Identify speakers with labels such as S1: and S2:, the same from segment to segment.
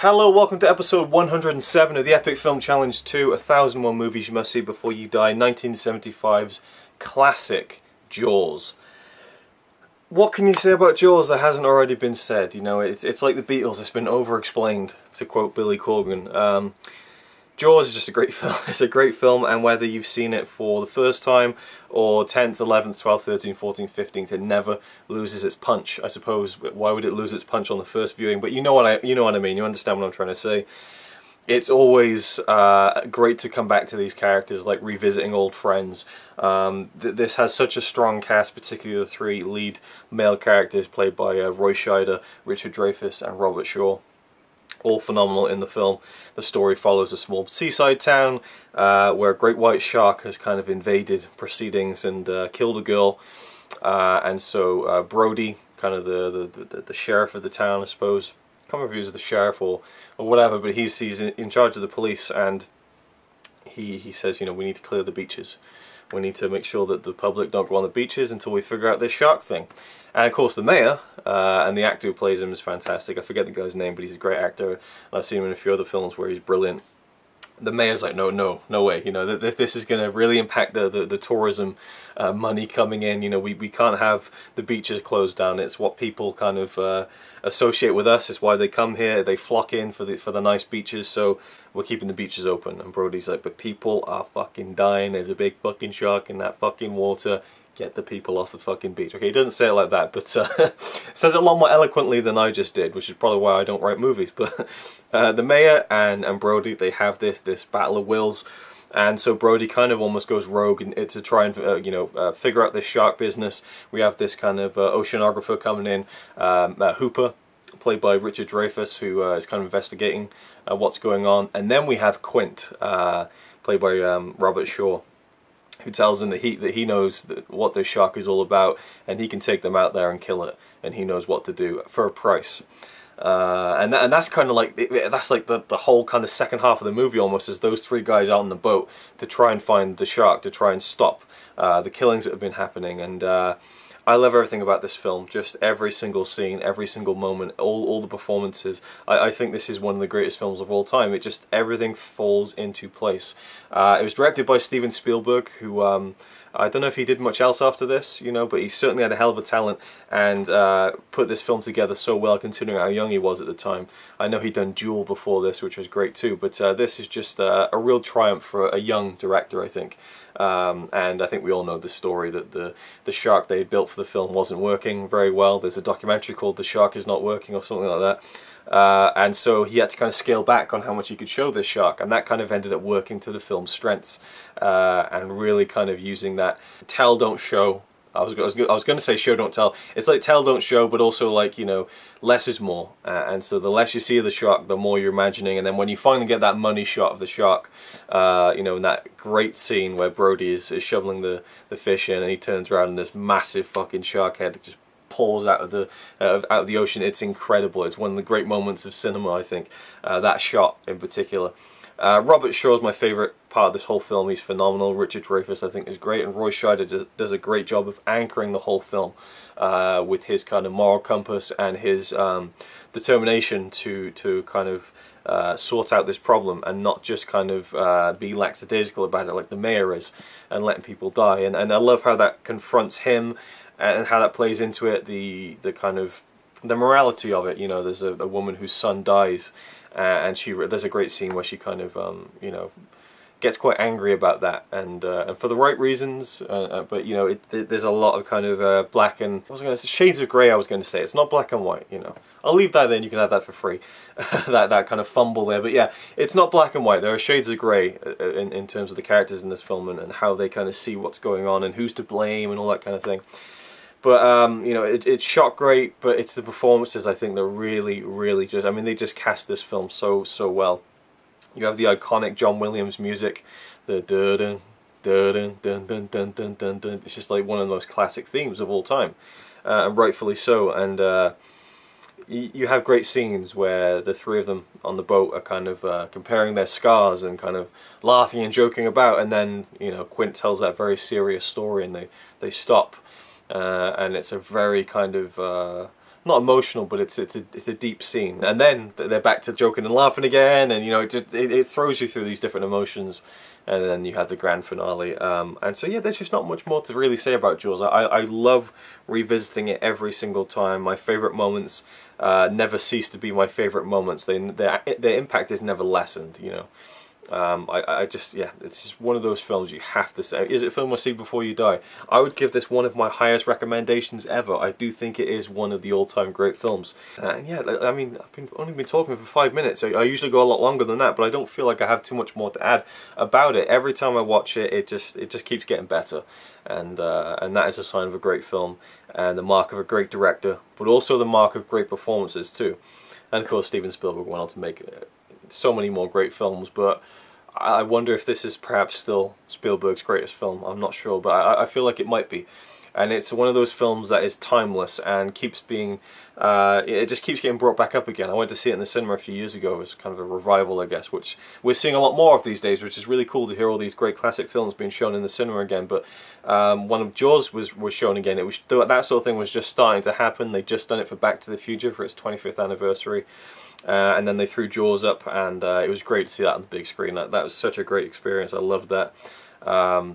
S1: Hello, welcome to episode 107 of the Epic Film Challenge 2, 1001 Movies You Must See Before You Die, 1975's classic Jaws. What can you say about Jaws that hasn't already been said? You know, it's like the Beatles, it's been over-explained, to quote Billy Corgan. Jaws is just a great film. It's a great film, and whether you've seen it for the first time or 10th, 11th, 12th, 13th, 14th, 15th, it never loses its punch. I suppose, why would it lose its punch on the first viewing? But you know what I mean. You understand what I'm trying to say. It's always great to come back to these characters, like revisiting old friends. This has such a strong cast, particularly the three lead male characters played by Roy Scheider, Richard Dreyfuss, and Robert Shaw. All phenomenal in the film. The story follows a small seaside town where a great white shark has kind of invaded proceedings and killed a girl. And so Brody, kind of the sheriff of the town, I suppose. I can't remember if he was the sheriff or whatever, but he's in charge of the police, and he says, you know, we need to clear the beaches. We need to make sure that the public don't go on the beaches until we figure out this shark thing. And of course the mayor, and the actor who plays him is fantastic. I forget the guy's name, but he's a great actor. And I've seen him in a few other films where he's brilliant. The mayor's like, no way. You know, this is going to really impact the tourism money coming in. You know, we can't have the beaches closed down. It's what people kind of associate with us. It's why they come here. They flock in for the nice beaches. So we're keeping the beaches open. And Brody's like, but people are fucking dying. There's a big fucking shark in that fucking water. Get the people off the fucking beach. Okay, he doesn't say it like that, but says it a lot more eloquently than I just did, which is probably why I don't write movies. But the mayor and Brody, they have this battle of wills, and so Brody kind of almost goes rogue to try and figure out this shark business. We have this kind of oceanographer coming in, Hooper, played by Richard Dreyfuss, who is kind of investigating what's going on, and then we have Quint, played by Robert Shaw, who tells him that he knows what this shark is all about, and he can take them out there and kill it, and he knows what to do for a price. And that's kind of like the whole kind of second half of the movie almost, is those three guys out on the boat to try and find the shark, to try and stop the killings that have been happening. And I love everything about this film, just every single scene, every single moment, all the performances. I think this is one of the greatest films of all time. It just, everything falls into place. It was directed by Steven Spielberg, who, I don't know if he did much else after this, you know, but he certainly had a hell of a talent, and put this film together so well considering how young he was at the time. I know he'd done Duel before this, which was great too, but this is just a real triumph for a young director, I think. And I think we all know the story, that the shark they had built for the film wasn't working very well. There's a documentary called The Shark Is Not Working or something like that. And so he had to kind of scale back on how much he could show this shark, and that kind of ended up working to the film's strengths, and really kind of using that tell don't show. I was going to say show don't tell. It's like tell don't show, but also like, you know, less is more. And so the less you see of the shark, the more you're imagining. And then when you finally get that money shot of the shark, you know, in that great scene where Brody is shoveling the fish in, and he turns around and this massive fucking shark head just pours out of the ocean. It's incredible. It's one of the great moments of cinema, I think. That shot in particular. Robert Shaw is my favourite part of this whole film. He's phenomenal. Richard Dreyfuss, I think, is great, and Roy Scheider does a great job of anchoring the whole film with his kind of moral compass and his determination to kind of sort out this problem, and not just kind of be lackadaisical about it like the mayor is and letting people die. And I love how that confronts him, and how that plays into it, the kind of the morality of it. You know, there's a woman whose son dies, and there's a great scene where she kind of you know, gets quite angry about that, and for the right reasons, but you know, there's a lot of kind of black and, what was I going to say, shades of grey. I was going to say, it's not black and white, you know. I'll leave that in, you can have that for free. that kind of fumble there, but yeah, it's not black and white. There are shades of grey in terms of the characters in this film, and how they kind of see what's going on and who's to blame and all that kind of thing. But you know, it's shot great, but it's the performances, I think, that really just, I mean, they just cast this film so well. You have the iconic John Williams music, the dun dun dun dun dun dun dun dun. It's just like one of the most classic themes of all time, and rightfully so. And you have great scenes where the three of them on the boat are kind of comparing their scars and kind of laughing and joking about, and then, you know, Quint tells that very serious story, and they stop. And it's a very kind of not emotional, but it's a deep scene. And then they're back to joking and laughing again, and you know, it throws you through these different emotions. And then you have the grand finale. And so yeah, there's just not much more to really say about Jaws. I love revisiting it every single time. My favourite moments never cease to be my favourite moments. Their impact is never lessened, you know. I just, yeah, it's just one of those films you have to say. Is it a film I see before you die? I would give this one of my highest recommendations ever. I do think it is one of the all-time great films. And yeah, I mean, I've only been talking for 5 minutes. I usually go a lot longer than that, but I don't feel like I have too much more to add about it. Every time I watch it, it just keeps getting better. And that is a sign of a great film, and the mark of a great director, but also the mark of great performances too. And of course, Steven Spielberg went on to make so many more great films, but I wonder if this is perhaps still Spielberg's greatest film. I'm not sure, but I feel like it might be. And it's one of those films that is timeless and keeps being, it just keeps getting brought back up again. I went to see it in the cinema a few years ago. It was kind of a revival, I guess, which we're seeing a lot more of these days, which is really cool to hear all these great classic films being shown in the cinema again. But one of Jaws was shown again. It was, that sort of thing was just starting to happen. They'd just done it for Back to the Future for its 25th anniversary. And then they threw Jaws up, and it was great to see that on the big screen. That was such a great experience. I loved that. I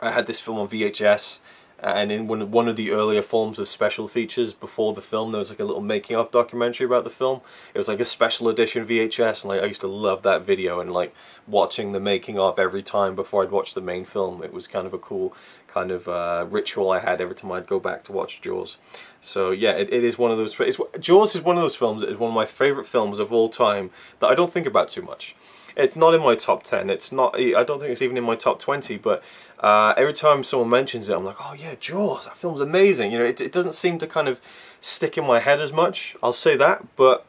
S1: had this film on VHS, and in one of the earlier forms of special features before the film, there was like a little making-of documentary about the film. It was like a special edition VHS, and like I used to love that video, and like watching the making-of every time before I'd watch the main film. It was kind of a cool kind of ritual I had every time I'd go back to watch Jaws. So yeah, it is one of those. Jaws is one of those films that is one of my favourite films of all time that I don't think about too much. It's not in my top 10. It's not. I don't think it's even in my top 20. But every time someone mentions it, I'm like, oh yeah, Jaws. That film's amazing. You know, it doesn't seem to kind of stick in my head as much. I'll say that. But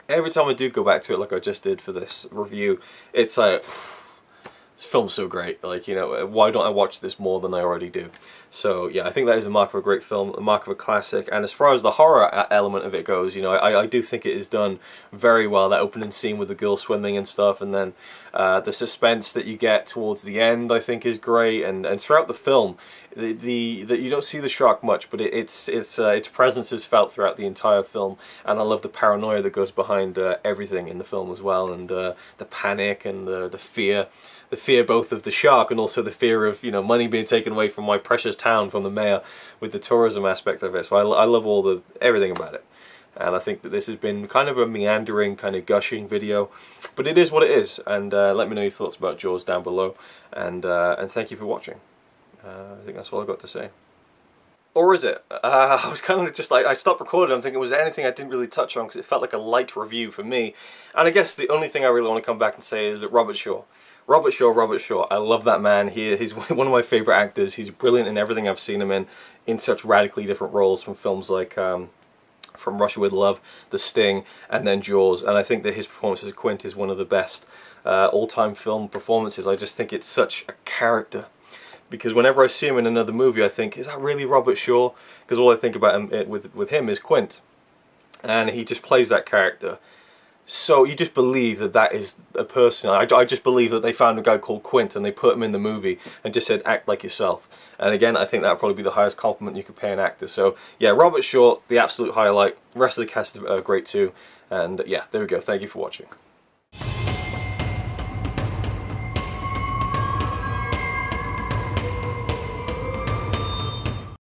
S1: every time I do go back to it, like I just did for this review, it's like, this film's so great. Like, you know, why don't I watch this more than I already do? So yeah, I think that is the mark of a great film, the mark of a classic. And as far as the horror element of it goes, you know, I do think it is done very well. That opening scene with the girl swimming and stuff, and then the suspense that you get towards the end, I think, is great. And throughout the film, you don't see the shark much, but its presence is felt throughout the entire film. And I love the paranoia that goes behind everything in the film as well, and the panic and the fear. The fear both of the shark and also the fear of, you know, money being taken away from my precious town from the mayor, with the tourism aspect of it. So I love everything about it. And I think that this has been kind of a meandering, kind of gushing video, but it is what it is. And let me know your thoughts about Jaws down below. And thank you for watching. I think that's all I've got to say. Or is it? I was kind of just like, I stopped recording, I'm thinking, was there anything I didn't really touch on, because it felt like a light review for me. And I guess the only thing I really want to come back and say is that Robert Shaw, I love that man. He's one of my favourite actors. He's brilliant in everything I've seen him in such radically different roles, from films like From Russia with Love, The Sting, and then Jaws. And I think that his performance as Quint is one of the best all-time film performances. I just think it's such a character. Because whenever I see him in another movie, I think, is that really Robert Shaw? Because all I think about him, with him is Quint. And he just plays that character. So you just believe that that is a person. I just believe that they found a guy called Quint and they put him in the movie and just said, act like yourself. And again, I think that would probably be the highest compliment you could pay an actor. So yeah, Robert Shaw, the absolute highlight. The rest of the cast are great too. And yeah, there we go. Thank you for watching.